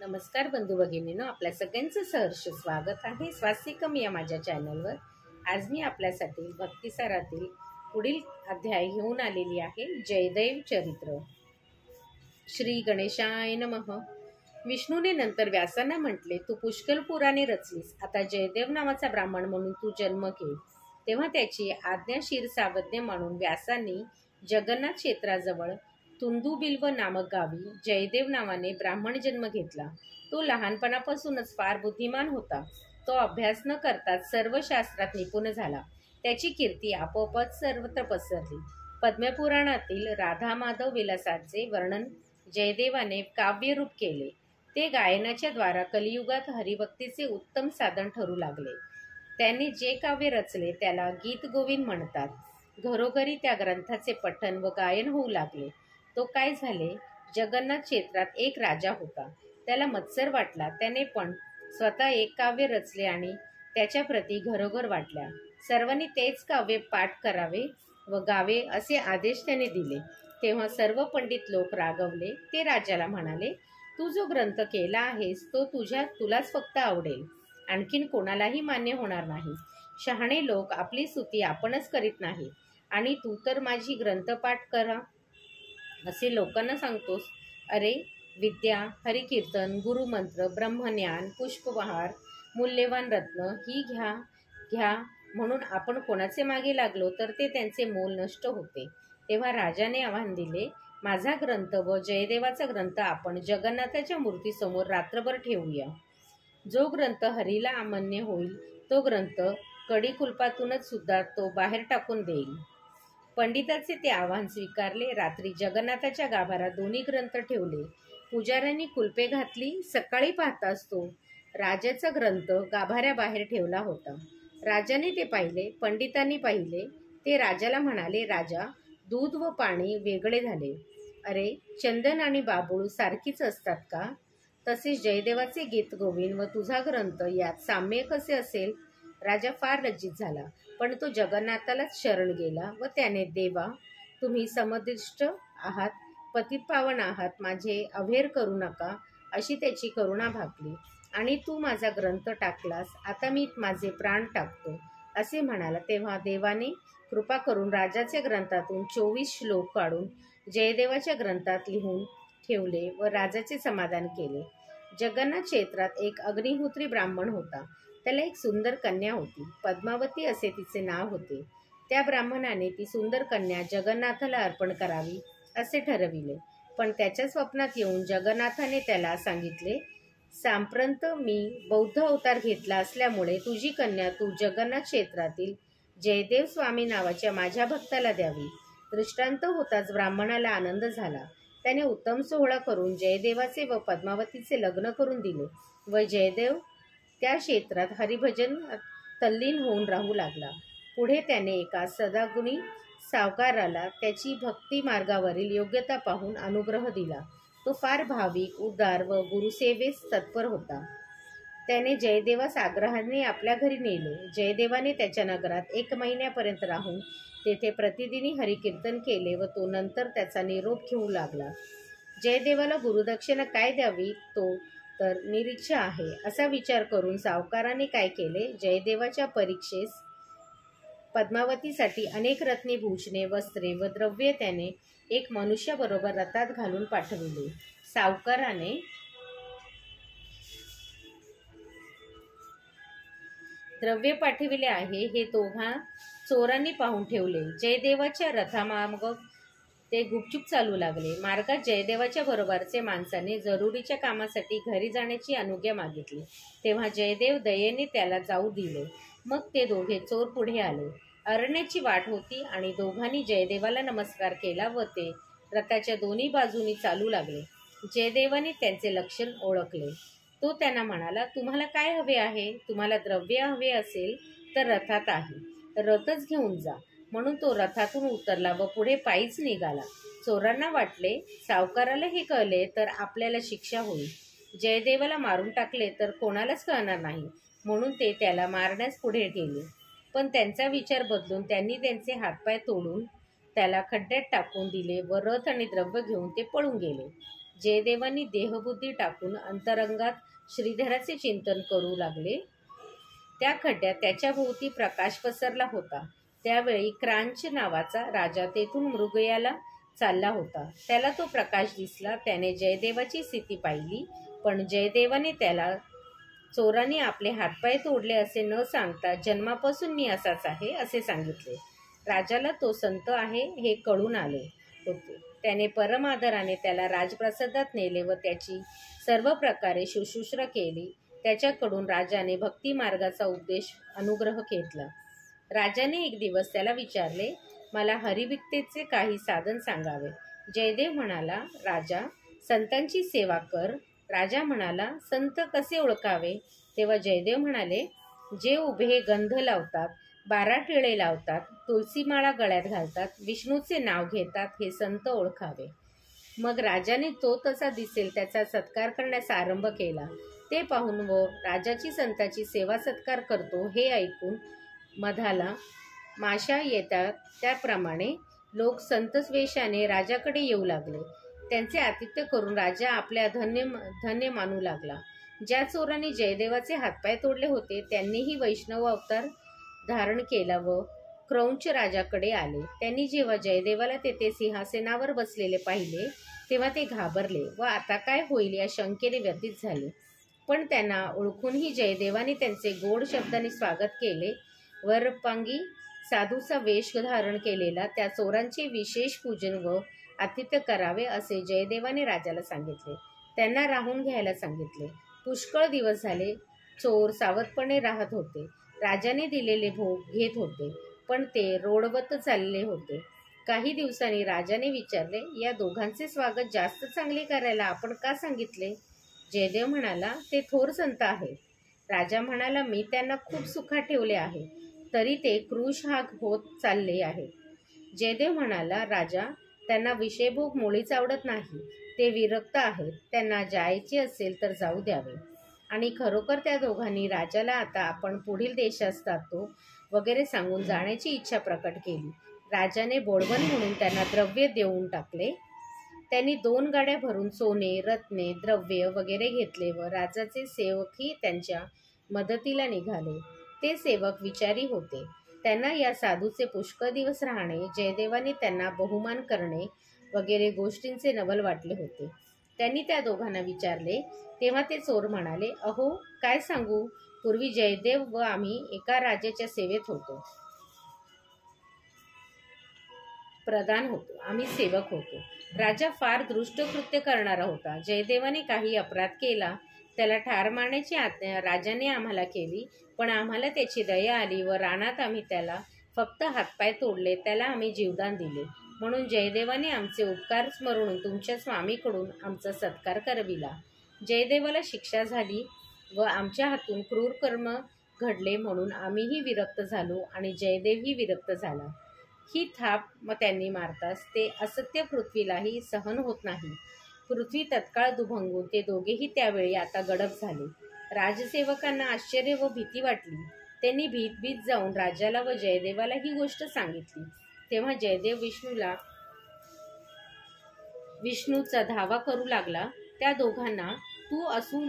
नमस्कार बंधू भगिनींनो, आपल्या सगळ्यांचं सहर्ष स्वागत आहे स्वास्तिकम या माझ्या चॅनलवर। आज मी आपल्यासाठी भक्तिसारातील पुढील अध्याय घेऊन आलेली आहे, जयदेव चरित्र। श्री गणेशाय नमः। विष्णूने नंतर व्यासांना म्हटले, तू पुष्कळ पुराणे रचलीस, आता जयदेव नावाचा ब्राह्मण म्हणून तू जन्म घे। तेव्हा त्याची आज्ञाशीर सावज्ञ म्हणून व्यासांनी जगन्नाथ क्षेत्राजवळ तुंदुबिल्व नामक गावी जयदेव नावाने ब्राह्मण जन्म घेतला। तो लहानपणापासूनच फार बुद्धिमान होता। तो अभ्यास न करताच सर्व शास्त्रात निपुण झाला। त्याची कीर्ती आपोआपच सर्वत्र पसरली। पद्मपुराणातील राधा माधव विलासाचे वर्णन जयदेवाने काव्यरूप केले। ते गायनाच्या द्वारा कलियुगात हरिभक्तीचे उत्तम साधन ठरू लागले। त्यांनी जे काव्य रचले त्याला गीत गोविंद म्हणतात। घरोघरी त्या ग्रंथाचे पठण व गायन होऊ लागले। तो काय झाले, जगन्नाथ क्षेत्रात एक राजा होता। त्याला मत्सर वाटला। त्याने पण स्वतः एक काव्य रचले आणि त्याच्या प्रती घरोघर वाटल्या। सर्वांनी तेच काव्य पाठ करावे व गावे असे आदेश त्याने दिले। तेव्हा सर्व पंडित लोक रागवले। ते राजाला म्हणाले, तू जो ग्रंथ केला आहेस तो तुलाच फक्त आवडेल, आणखीन कोणालाही मान्य होणार नाही। शहाणे लोक आपली स्तुती आपणच करीत नाही आणि तू तर माझी ग्रंथपाठ करा असे लोकांना सांगतोस। अरे विद्या, हरिकीर्तन, गुरुमंत्र, ब्रह्मज्ञान, पुष्पहार, मूल्यवान रत्न ही घ्या म्हणून आपण कोणाचे मागे लागलो तर ते त्यांचे मोल नष्ट होते। तेव्हा राजाने आव्हान दिले, माझा ग्रंथ व जयदेवाचा ग्रंथ आपण जगन्नाथाच्या मूर्तीसमोर रात्रभर ठेवूया। जो ग्रंथ हरीला अमान्य होईल तो ग्रंथ कडी-कुलपातूनच सुद्धा तो बाहेर टाकून देईल। पंडिताचे ते आव्हान स्वीकारले। रात्री जगन्नाथाच्या गाभाऱ्यात दोन्ही ग्रंथ ठेवले। पुजाऱ्यांनी कुलपे घातली। सकाळी पाहताच तो राजाचा ग्रंथ गाभाऱ्याबाहेर ठेवला होता। राजाने ते पाहिले। पंडितांनी पाहिले। ते राजाला म्हणाले, राजा, दूध व पाणी वेगळे झाले। अरे, चंदन आणि बाबूळ सारखीच असतात का? तसेच जयदेवाचे गीत गोविंद व तुझा ग्रंथ यात साम्य कसे असेल? राजा फार लज्जित झाला, पण तो जगन्नाथालाच शरण गेला व त्याने, देवा, तुम्ही समदृष्ट आहात, पतितपावन आहात, माझे अभेर करू नका अशी त्याची करुणा भागली आणि तू माझा ग्रंथ टाकलास, आता मी माझे प्राण टाकतो असे म्हणाला। तेव्हा देवाने कृपा करून राजाच्या ग्रंथातून 24 श्लोक काढून जयदेवाच्या ग्रंथात लिहून ठेवले व राजाचे समाधान केले। जगन्नाथ क्षेत्रात एक अग्निहोत्री ब्राह्मण होता। त्याला एक सुंदर कन्या होती। पद्मावती असे तिचे नाव होते। त्या ब्राह्मणाने ती सुंदर कन्या जगन्नाथाला अर्पण करावी असे ठरविले। पण त्याच्या स्वप्नात येऊन जगन्नाथाने त्याला सांगितले, सांप्रत मी बौद्ध अवतार घेतला असल्यामुळे तुझी कन्या तू जगन्नाथ क्षेत्रातील जयदेव स्वामी नावाच्या माझ्या भक्ताला द्यावी। दृष्टांत होताच ब्राह्मणाला आनंद झाला। त्याने उत्तम सोहळा करून जयदेवाचे व पद्मावतीचे लग्न करून दिले व जयदेव त्या क्षेत्रात हरिभजन तल्लीन होऊन राहू लागला। पुढे त्याने एका सदागुणी सावकाराला त्याची भक्ती मार्गावरील योग्यता पाहून अनुग्रह दिला। तो फार भाविक, उदार व गुरुसेवेस तत्पर होता। त्याने जयदेवास आग्रहाने आपल्या घरी नेले। जयदेवाने त्याच्या नगरात 1 महिन्यापर्यंत राहून तेथे प्रतिदिनी हरिकीर्तन केले व तो नंतर त्याचा निरोप घेऊ लागला। जयदेवाला गुरुदक्षिणा काय द्यावी तो तर निरीच्छा आहे असा विचार करून सावकाराने काय केले, जयदेवाच्या परीक्षेस पद्मावतीसाठी अनेक रत्ने, भूषणे, वस्त्रे व द्रव्ये त्याने एक मनुष्याबरोबर रथात घालून पाठविले। सावकाराने द्रव्य पाठविले आहे हे दोघा चोरांनी पाहून ठेवले। जयदेवाच्या रथामार्ग ते गुपचूप चालू लागले। मार्गात जयदेवाच्या बरोबरचे माणसाने जरुरीच्या कामासाठी घरी जाण्याची अनुज्ञा मागितली। तेव्हा जयदेव दयेने त्याला जाऊ दिले। मग ते दोघे चोर पुढे आले। अरण्याची वाट होती आणि दोघांनी जयदेवाला नमस्कार केला व ते रथाच्या दोन्ही बाजूनी चालू लागले। जयदेवाने त्यांचे लक्षण ओळखले। तो त्यांना म्हणाला, तुम्हाला काय हवे आहे? तुम्हाला द्रव्य हवे असेल तर रथात आहे, रथच घेऊन जा। म्हणून तो रथातून उतरला व पुढे पायीच निघाला। चोरांना वाटले, सावकाराला हे कळले तर आपल्याला शिक्षा होईल, जयदेवाला मारून टाकले तर कोणालाच कळणार नाही, म्हणून ते त्याला मारण्यास पुढे गेले। पण त्यांचा विचार बदलून त्यांनी त्यांचे हातपाय तोडून त्याला खड्ड्यात टाकून दिले व रथ आणि द्रव्य घेऊन ते पळून गेले। जयदेवानी देहबुद्धी टाकून अंतरंगात श्रीधराचे चिंतन करू लागले. त्या खड्ड्यात त्याच्या भोवती प्रकाश पसरला होता. त्यावेळी क्रांच नावाचा राजा तेथून मृगयाला चालला होता. त्याला तो प्रकाश दिसला. त्याने जयदेवाची स्थिती पाहिली, पण जयदेवाने त्याला चोरांनी आपले हातपाय तोडले असे न सांगता जन्मापासून मी असाच आहे असे सांगितले. राजाला तो संत आहे हे कळून आले होते. त्याने परम आदराने त्याला राजप्रसादात नेले व त्याची सर्व प्रकारे शुश्रूषा केली. त्याच्याकडून राजाने भक्ती मार्गाचा अनुग्रह घेतला. राजाने एक दिवस त्याला विचारले, मला हरिभक्तीचे काही साधन सांगावे. जयदेव म्हणाला, राजा संतांची सेवा कर. राजा म्हणाला, संत कसे ओळखावे? तेव्हा जयदेव म्हणाले, जे उभे गंध लावतात, 12 टिळे लावतात, तुळशीमाळा गळ्यात घालतात, विष्णूचे नाव घेतात, हे संत ओळखावे. मग राजाने तो तसा दिसेल त्याचा सत्कार करण्यास आरंभ केला. ते पाहून व राजाची संताची सेवा सत्कार करतो हे ऐकून मधाला माशा येतात, त्याप्रमाणे लोक संत वेशाने राजाकडे येऊ लागले. त्यांचे आतिथ्य करून राजा आपल्या धन्य मानू लागला. ज्या चोरांनी जयदेवाचे हातपाय तोडले होते त्यांनीही वैष्णव अवतार धारण केला व क्रौंच राजाकडे आले. त्यांनी जेव्हा जयदेवाला तेथे सिंहासनावर बसलेले पाहिले तेव्हा ते घाबरले व आता काय होईल या शंकेने व्यथित झाले. पण त्यांना ओळखूनही जयदेवाने त्यांचे गोड शब्दाने स्वागत केले. वरपांगी साधूचा वेश धारण केलेला त्या चोरांचे विशेष पूजन व आतिथ्य करावे असे जयदेवाने राजाला सांगितले. त्यांना राहून घ्यायला सांगितले. पुष्कळ दिवस झाले चोर सावधपणे राहत होते. राजाने दिलेले भोग घेत होते, पण ते रोडवत चालले होते. काही दिवसांनी राजाने विचारले, या दोघांचे स्वागत जास्त चांगले करायला आपण का सांगितले? जयदेव म्हणाला, ते थोर संत आहेत. राजा म्हणाला, मी त्यांना खूप सुखात ठेवले आहे, तरी ते क्रूश हा होत चालले आहेत. जयदेव म्हणाला, राजा त्यांना विषयभोग मुळीच आवडत नाही. ते विरक्त आहेत. त्यांना जायचे असेल तर जाऊ द्यावे. आणि खरोखर त्या दोघांनी राजाला आता आपण पुढील देशात जातो वगैरे सांगून जाण्याची इच्छा प्रकट केली. राजाने बोडबन म्हणून त्यांना द्रव्य देऊन टाकले. त्यांनी 2 गाड्या भरून सोने, रत्ने, द्रव्य वगैरे घेतले व राजाचे सेवकही त्यांच्या मदतीला निघाले. ते सेवक विचारी होते. त्यांना या साधूचे पुष्कळ दिवस राहणे, जयदेवाने त्यांना बहुमान करणे वगैरे गोष्टींचे नवल वाटले होते. त्यांनी त्या दोघांना विचारले तेव्हा ते चोर म्हणाले, अहो काय सांगू, पूर्वी जयदेव व आम्ही एका राजाच्या सेवेत होतो, प्रधान होतो, आम्ही सेवक होतो. राजा फार दृष्ट कृत्य करणारा होता. जयदेवाने काही अपराध केला, त्याला ठार मारण्याची आज्ञा राजाने आम्हाला केली, पण आम्हाला त्याची दया आली व रानात आम्ही त्याला फक्त हातपाय तोडले, त्याला आम्ही जीवदान दिले. म्हणून जयदेवाने आमचे उपकार स्मरून तुमच्या स्वामीकडून आमचा सत्कार करविला. जयदेवाला शिक्षा झाली व आमच्या हातून क्रूर कर्म घडले म्हणून आम्हीही विरक्त झालो आणि जयदेवही विरक्त झाला. ही थाप त्यांनी मारताच ते असत्य पृथ्वीलाही सहन होत नाही. पृथ्वी तत्काळ दुभंगून ते दोघेही त्यावेळी आता गडप झाले. राजसेवकांना आश्चर्य व भीती वाटली. त्यांनी भीत जाऊन राजाला व जयदेवाला ही गोष्ट सांगितली. तेव्हा जयदेव विष्णूचा धावा करू लागला. त्या दोघांना तू असून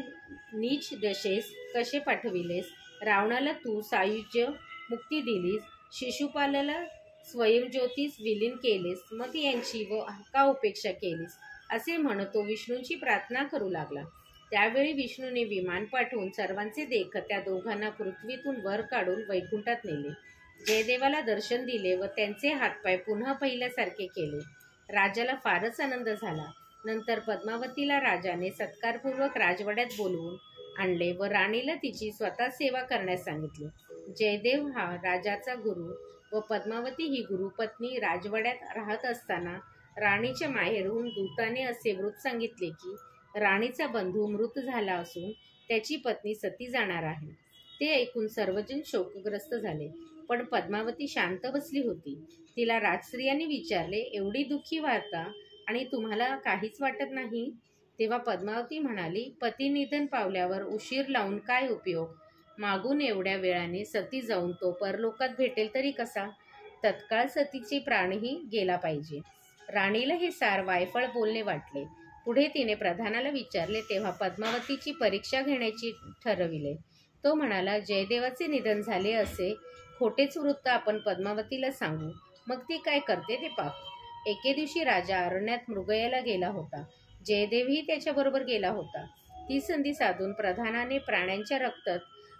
नीच दशेस कसे पाठविलेस? रावणाला तू सायुज्य मुक्ती दिलीस, शिशुपालाला स्वयंज्योतीस विलीन केलेस, मग यांची व का उपेक्षा केलीस? असे म्हणत तो विष्णूची प्रार्थना करू लागला. त्यावेळी विष्णूने विमान पाठवून सर्वांचे देखत त्या दोघांना पृथ्वीतून वर काढून वैकुंठात नेले. जयदेवाला दर्शन दिले व त्यांचे हातपाय पुन्हा पहिल्यासारखे केले. राजाला फारच आनंद झाला. नंतर पद्मावतीला राजाने सत्कारपूर्वक राजवाड्यात बोलवून आणले व राणीला तिची स्वतः सेवा करण्यास सांगितले. जयदेव हा राजाचा गुरु व पद्मावती ही गुरुपत्नी राजवाड्यात राहत असताना राणीच्या माहेरहून दूताने असे वृत्त सांगितले की राणीचा बंधू मृत झाला असून त्याची पत्नी सती जाणार आहे. ते ऐकून सर्वजण शोकग्रस्त झाले, पण पद्मावती शांत बसली होती. तिला राजस्त्रियांनी विचारले, एवढी दुःखी वार्ता आणि तुम्हाला काहीच वाटत नाही? तेव्हा पद्मावती म्हणाली, पती निधन पावल्यावर उशीर लावून काय उपयोग? मागून एवढ्या वेळाने सती जाऊन तो परलोकात भेटेल तरी कसा? तत्काळ सतीचे प्राणही गेला पाहिजे. राणीला हे सार वायफळ बोलणे वाटले. पुढे तिने प्रधानाला विचारले तेव्हा पद्मावतीची परीक्षा घेण्याची ठरविले. तो म्हणाला, जयदेवाचे निधन झाले असे खोटेच वृत्त आपण पद्मावतीला सांगू, मग ती काय करते ते पाहू. एके दिवशी राजा अरण्यात मृगयाला गेला होता. जयदेवही त्याच्याबरोबर गेला होता. ती संधी साधून प्रधानाने प्राण्यांच्या रक्तात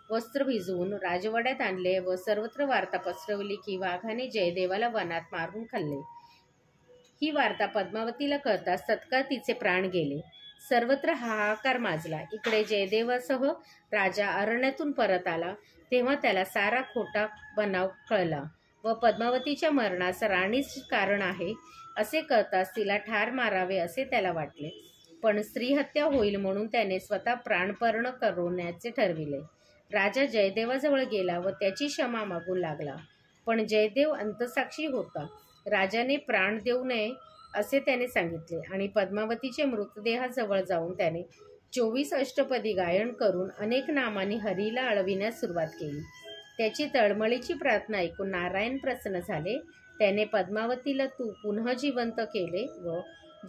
वस्त्र भिजवून राजवाड्यात आणले व सर्वत्र वार्ता पसरवली की वाघाने जयदेवाला वनात मारून खाल्ले. ही वार्ता पद्मावतीला कळताच तत्काळ तिचे प्राण गेले. सर्वत्र हाहाकार माजला. इकडे जयदेवासह राजा अरण्यातून परत आला तेव्हा त्याला सारा खोटा बनाव कळला व पद्मावतीच्या मरणास राणीच कारण आहे असे कळताच तिला ठार मारावे असे त्याला वाटले. पण स्त्रीहत्या होईल म्हणून त्याने स्वतः प्राणपर्ण करवण्याचे ठरविले. राजा जयदेवाजवळ गेला व त्याची क्षमा मागू लागला. पण जयदेव अंतसाक्षी होता. राजाने प्राण देऊ नये असे त्याने सांगितले आणि पद्मावतीच्या मृतदेहाजवळ जाऊन त्याने 24 अष्टपदी गायन करून अनेक नामांनी हरीला आळविण्यास सुरुवात केली. त्याची तळमळीची प्रार्थना ऐकून नारायण प्रसन्न झाले. त्याने पद्मावतीला तू पुन्हा जिवंत केले व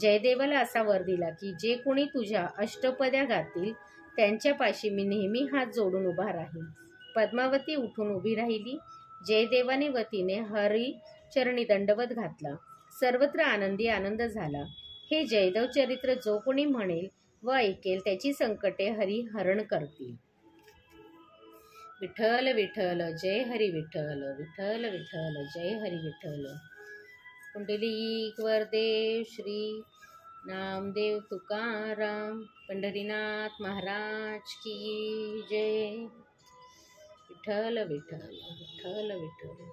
जयदेवाला असा वर दिला की जे कोणी तुझ्या अष्टपद्या गातील त्यांच्यापाशी मी नेहमी हात जोडून उभा राहीन. पद्मावती उठून उभी राहिली. जयदेवाने व तिने हरी चरणी दंडवत घातला. सर्वत्र आनंदी आनंद झाला. हे जयदेव चरित्र जो कोणी म्हणेल व ऐकेल त्याची संकटे हरी हरण करतील. विठ्ठल विठ्ठल जय हरी विठ्ठल, विठ्ठल विठ्ठल जय हरी विठ्ठल. पुंडलिक वरदेव श्री नामदेव तुकाराम पंढरीनाथ महाराज की जय. विठ्ठल विठ्ठल विठ्ठल विठ्ठल.